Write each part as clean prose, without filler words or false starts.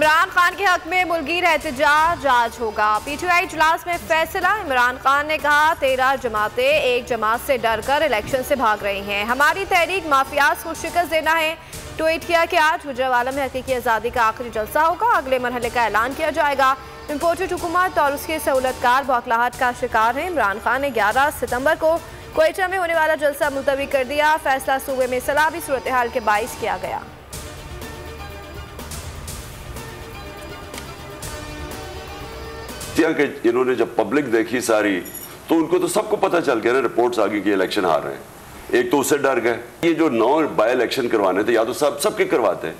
इमरान खान के हक में मुल्कीर एहतजाज आज होगा। PTI इजलास में फैसला। इमरान खान ने कहा 13 जमातें एक जमात से डरकर इलेक्शन से भाग रही हैं। हमारी तहरीक माफियाज को शिकस्त देना है। ट्वीट किया कि आज गुजरावाला में हकीकी आज़ादी का आखिरी जलसा होगा। अगले मरहले का ऐलान किया जाएगा। इम्पोर्टेड हुकूमत और उसके सहूलतकार बौखलाहट का शिकार है। इमरान खान ने 11 सितंबर को क्वेटा में होने वाला जलसा मुलतवी कर दिया। फैसला सूबे में सलाबी सूरत हाल के बाइस किया गया। कि इन्होंने जब पब्लिक देखी सारी तो उनको तो सबको पता चल गया ना, रिपोर्ट्स आ गई कि इलेक्शन हार रहे हैं। एक तो उससे डर गए। ये जो 9 बाय इलेक्शन करवाने थे या तो सबके करवाते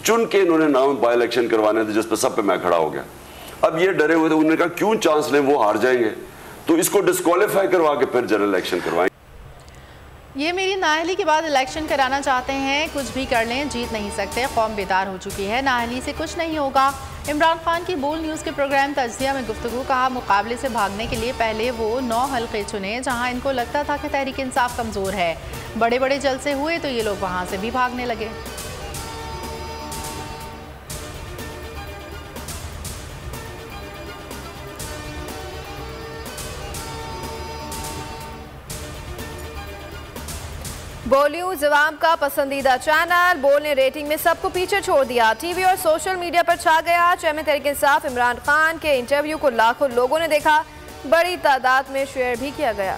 चुन के इन्होंने 9 बाय इलेक्शन करवाने थे जिस पर सब पे मैं खड़ा हो गया। अब ये डरे हुए थे, उन्होंने कहा क्यों चांस लें, वो हार जाएंगे तो इसको डिस्क्वालीफाई करवा के फिर जनरल इलेक्शन करवाएं। ये मेरी नाअहली के बाद इलेक्शन कराना चाहते हैं, कुछ भी कर लें जीत नहीं सकते। कौम बेदार हो चुकी है, नाअहली से कुछ नहीं होगा। इमरान खान की बोल न्यूज़ के प्रोग्राम तज्जिया में गुफ्तगू। कहा मुकाबले से भागने के लिए पहले वो 9 हल्के चुने जहां इनको लगता था कि तहरीक इंसाफ कमज़ोर है। बड़े बड़े जलसे हुए तो ये लोग वहां से भी भागने लगे। बोल न्यूज़ अवाम का पसंदीदा चैनल। बोल ने रेटिंग में सबको पीछे छोड़ दिया। टीवी और सोशल मीडिया पर छा गया। चेयरमैन तहरीक इंसाफ इमरान खान के इंटरव्यू को लाखों लोगों ने देखा। बड़ी तादाद में शेयर भी किया गया।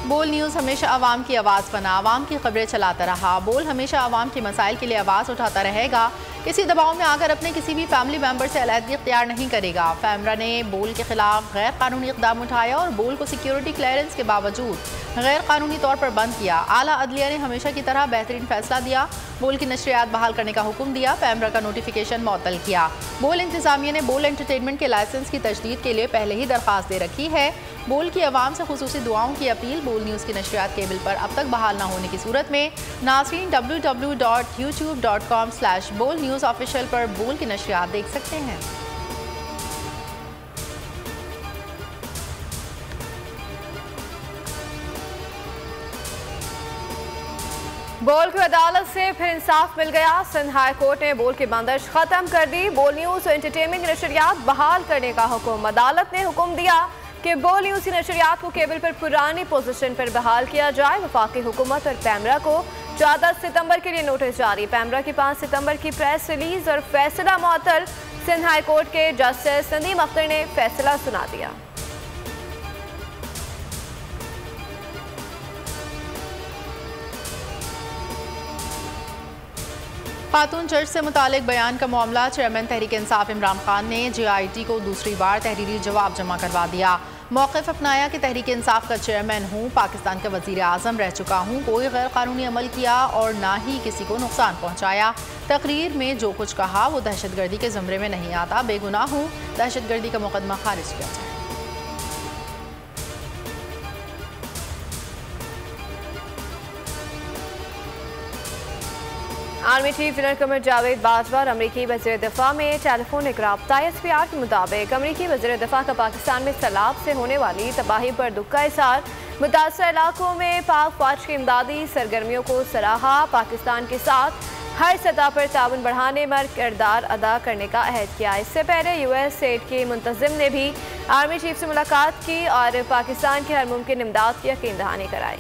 बोल न्यूज़ हमेशा आवाम की आवाज़ बना, आवाम की खबरें चलाता रहा। बोल हमेशा आवाम के मसाइल के लिए आवाज़ उठाता रहेगा। किसी दबाव में आकर अपने किसी भी फैमिली मेंबर से अलहदगी इख्तियार नहीं करेगा। पैमरा ने बोल के खिलाफ गैर कानूनी इक़दाम उठाया और बोल को सिक्योरिटी क्लियरेंस के बावजूद गैर कानूनी तौर पर बंद किया। आला अदलिया ने हमेशा की तरह बेहतरीन फैसला दिया। बोल की नशरियात बहाल करने का हुक्म दिया। पैमरा का नोटिफिकेशन मुअत्तल किया। बोल इंतजामिया ने बोल एंटरटेनमेंट के लाइसेंस की तजदीद के लिए पहले ही दरख्वास्त दे रखी है। बोल की आवाम से खुसूसी दुआओं की अपील। बोल न्यूज़ की नशरियात केबल पर अब तक बहाल न होने की सूरत में नाज़रीन www.youtube.com/बोल न्यूज़ ऑफिशियल पर बोल की नशरियात देख सकते हैं। बोल की अदालत से फिर इंसाफ मिल गया। सिंध हाई कोर्ट ने बोल की बंदिश खत्म कर दी। बोल न्यूज़ और एंटरटेनमेंट की नशरियात बहाल करने का हुक्म। अदालत ने हुक्म दिया कि बोल न्यूज़ की नशरियात को केबल पर पुरानी पोजीशन पर बहाल किया जाए। वफाकी हुकूमत और पैमरा को 14 सितंबर के लिए नोटिस जारी। पैमरा की 5 सितंबर की प्रेस रिलीज और फैसला मुअत्तल। सिंध हाई कोर्ट के जस्टिस संदीप अख्तर ने फैसला सुना दिया। खातून चर्च से मुतालिक बयान का मामला। चेयरमैन तहरीक इंसाफ इमरान खान ने JIT को दूसरी बार तहरीरी जवाब जमा करवा दिया। मौक़िफ़ अपनाया कि तहरीक इंसाफ का चेयरमैन हूँ, पाकिस्तान का वज़ीर आज़म रह चुका हूँ, कोई गैर कानूनी अमल किया और ना ही किसी को नुकसान पहुँचाया। तकरीर में जो कुछ कहा वो दहशतगर्दी के ज़मरे में नहीं आता। बेगुनाह हूँ, दहशतगर्दी का मुकदमा खारिज किया जाए। Army chief general Qamar Javed Bajwa और अमरीकी वज़ीर दिफा में टेलीफोनिक रब्ता। SPR के मुताबिक अमरीकी वज़ीर दिफा का पाकिस्तान में सैलाब से होने वाली तबाही पर दुख का इज़हार। मुतासर इलाकों में पाक फौज की इमदादी सरगर्मियों को सराहा। पाकिस्तान के साथ हर सतह पर ताउन बढ़ाने में किरदार अदा करने का अहद किया। इससे पहले US सेट के मुंतज़िम ने भी आर्मी चीफ से मुलाकात की और पाकिस्तान की हर मुमकिन इमदाद की यकीन दहानी कराई।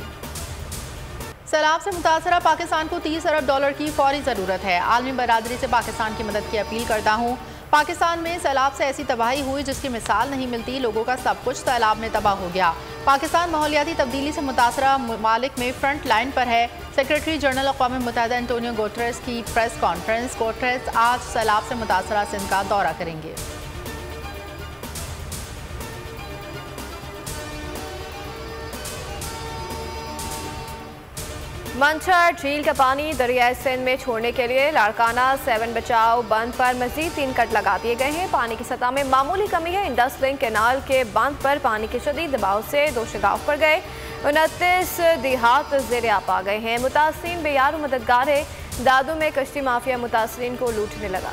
सैलाब से मुतासरा पाकिस्तान को $30 अरब की फौरी ज़रूरत है। आलमी बरादरी से पाकिस्तान की मदद की अपील करता हूँ। पाकिस्तान में सैलाब से ऐसी तबाही हुई जिसकी मिसाल नहीं मिलती। लोगों का सब कुछ सैलाब में तबाह हो गया। पाकिस्तान माहौलियाती तब्दीली से मुतासरा ममालिक में फ्रंट लाइन पर है। सेक्रेटरी जनरल अक़वाम मुत्तहिदा एंटोनियो गुटेरेस की प्रेस कॉन्फ्रेंस। गुटेरेस आज सैलाब से मुतासरा सिंध का दौरा करेंगे। मंछर झील का पानी दरियाए सिंध में छोड़ने के लिए लाड़काना 7 बचाव बंद पर मजीद 3 कट लगा दिए गए हैं। पानी की सतह में मामूली कमी है। इंडस लिंक कैनाल के बंद पर पानी के शदीद दबाव से 2 शगाफ पर गए। 29 देहात ज़ेर आप आ गए हैं। मुतासरीन बेयार मददगार है। दादू में कश्ती माफिया मुतासरीन को लूटने लगा।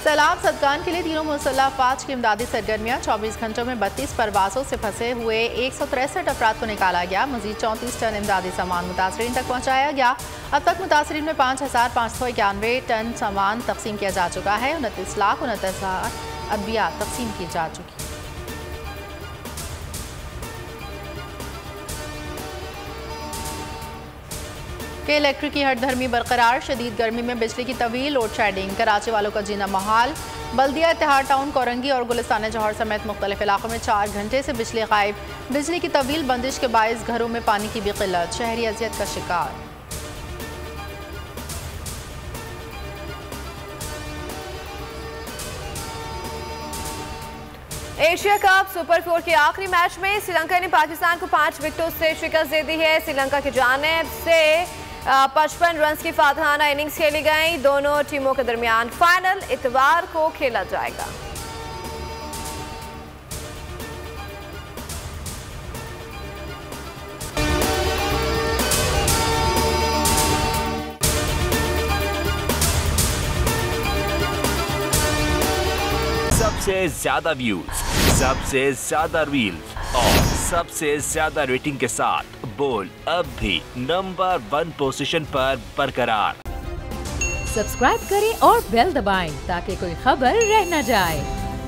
सैलाब सदकान के लिए तीनों मुसल्लह अफवाज की इमदादी सरगर्मियाँ। 24 घंटों में 32 परवासों से फंसे हुए 163 अफराद को निकाला गया। मजीद 34 टन इमदादी सामान मुतासरीन तक पहुँचाया गया। अब तक मुतासरीन में 5591 टन सामान तकसीम किया जा चुका है। 29,29,000 अद्वियात तकसीम की जा चुकी। के इलेक्ट्रिक की हड़धर्मी बरकरार। शदीद गर्मी में बिजली की तवील लोड शेडिंग। कराची वालों का जीना महाल। बल्दिया इत्तेहाद टाउन कोरंगी और गुलिस्तान जौहर समेत मुख्तलिफ इलाकों में 4 घंटे से बिजली गायब। बिजली की तवील बंदिश के बायस घरों में पानी की भी किल्लत। शहरी अजियत का शिकार। एशिया कप सुपर 4 के आखिरी मैच में श्रीलंका ने पाकिस्तान को 5 विकेटों से शिकस्त दे दी है। श्रीलंका की जानिब से 55 रन की फातहाना इनिंग्स खेली गई। दोनों टीमों के दरमियान फाइनल इतवार को खेला जाएगा। सबसे ज्यादा व्यूज, सबसे ज्यादा रील्स और सबसे ज्यादा रेटिंग के साथ बोल अब भी नंबर 1 पोजीशन पर बरकरार। सब्सक्राइब करें और बेल दबाएं ताकि कोई खबर रह न जाए।